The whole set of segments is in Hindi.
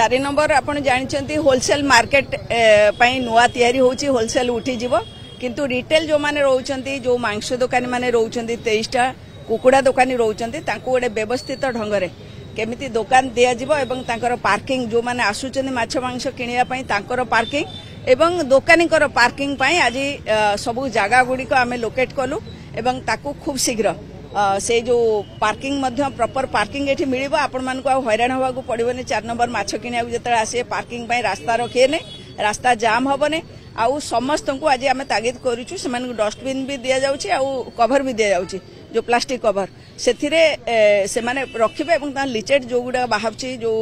4 नंबर आपण जानते होलसेल मार्केट नुआ तैयारी होची होलसेल उठी जीवो किंतु रिटेल जो माने रोचंती जो मांस दुकानी माने रोचंती 23टा कुकुड़ा दुकानी रोचंती तांको गोटे व्यवस्थित ढंगरे केमिति दुकान दिया जीवो एवं तांकर पार्किंग जो माने आसुचंती माछ मांस किनिया पई तांकर पार्किंग एवं दुकानी कर पार्किंग पई आज सबु जागा गुडी को आमे लोकेट कलु एवं ताकू खूब शीघ्र से जो पार्किंग मध्य प्रॉपर पार्किंग एठी मिलिबो आपण मान को हैरान होवा को पड़िबोनी 4 नंबर माछ किनिया जते आसे पार्किंग पई रास्ता रखे ने रास्ता जाम होबने आउ समस्त को आज आमे तागिद करूछु से मान डस्टबिन भी दिया जाउची आउ कवर भी दिया जाउची जो प्लास्टिक कवर सेथिरे से माने रखिबे एवं ता लिचेट जो गुडा बाहरची जो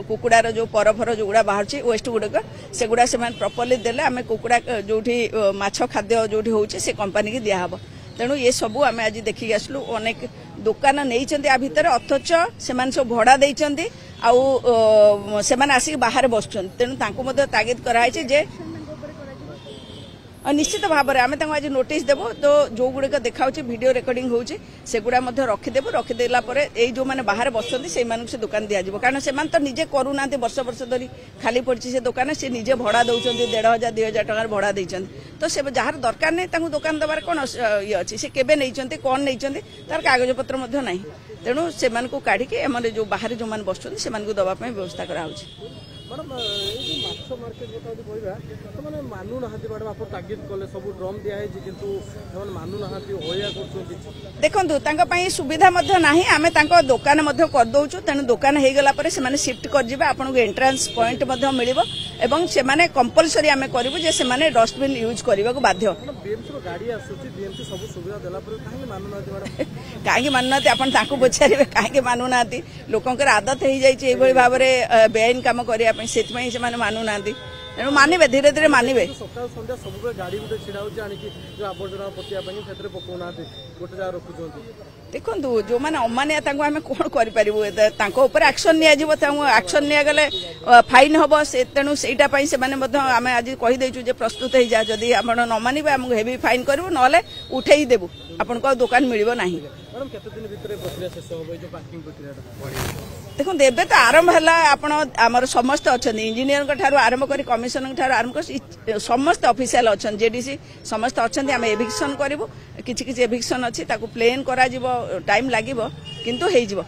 कुकुडार जो परफर जो गुडा बाहरची वेस्ट गुडा से गुडा से माने प्रॉपर्ली देले आमे कुकुडा जोठी माछ खाद्य जोठी होउची से कंपनी की दिया हबो तेणु ये सबू आम आज देखिक आसलु अनेक दुकान नहीं आ भितर अथच से सब भड़ा देइचंती आउ से आसिक बाहर बसुन तेणु तागिद कराई जे निश्चित भाव में आम आज नोटिस देबो तो जो गुड़िक देखा वीडियो रिकॉर्डिंग होउची से गुड़ा रखिदेबू रखिदेला जो मैंने बाहर बसती से दुकान दिज्व कारण से तो निजे करूना वर्ष वर्ष धरी खाली पड़ी से दुकान से निजे भड़ा दौरान 1500 2000 टकर भड़ा देते तो से जार दरकार नहीं दुकान देवार कौन ये अच्छी से केबे नहीं कौन नहीं तार कागज पत्र ना तेणु से काढ़ी आम जो बाहर जो मैंने बसुँच से दवाई व्यवस्था कराऊँ मैडम ये मार्केट बता कहवा तो मैंने मानु ना मैडम आप तागिद कले सब ड्रम दिखाई किंतु मानु ना देखो सुविधा आम दुकान करदे तेणु दुकान हो गला से शिफ्ट कर आपन को एंट्रांस पॉइंट मिल एवं से कंपलसरी आम करूँ जे से डस्टबिन यूज करने को बाध्य कहीं मानुना आप पचारे कहीं मानुना लोकंर आदत हो जाए भाव में बेआईन कम करने से मानुना तेणु मानवे धीरे धीरे मानवे देखो जो मैंने अमानिया आम कौन कर एक्शन एक्शन निगले फाइन हम से तेणु से आम आज कहीदेचु प्रस्तुत हो जा जदि आप न मानवे आमको हेवी फाइन करूँ ना उठे देबू आपन को दुकान मिल ना देखो एबे तो आरंभ है आमर समस्त अच्छा इंजीनियर आरंभ कर कमिशनर ठार आरंभ कर समस्त ऑफिशियल अच्छा जेडीसी समस्त अच्छा आम एविक्शन करूँ कि एविक्शन अच्छी प्लेन करा टाइम लगे किंतु हो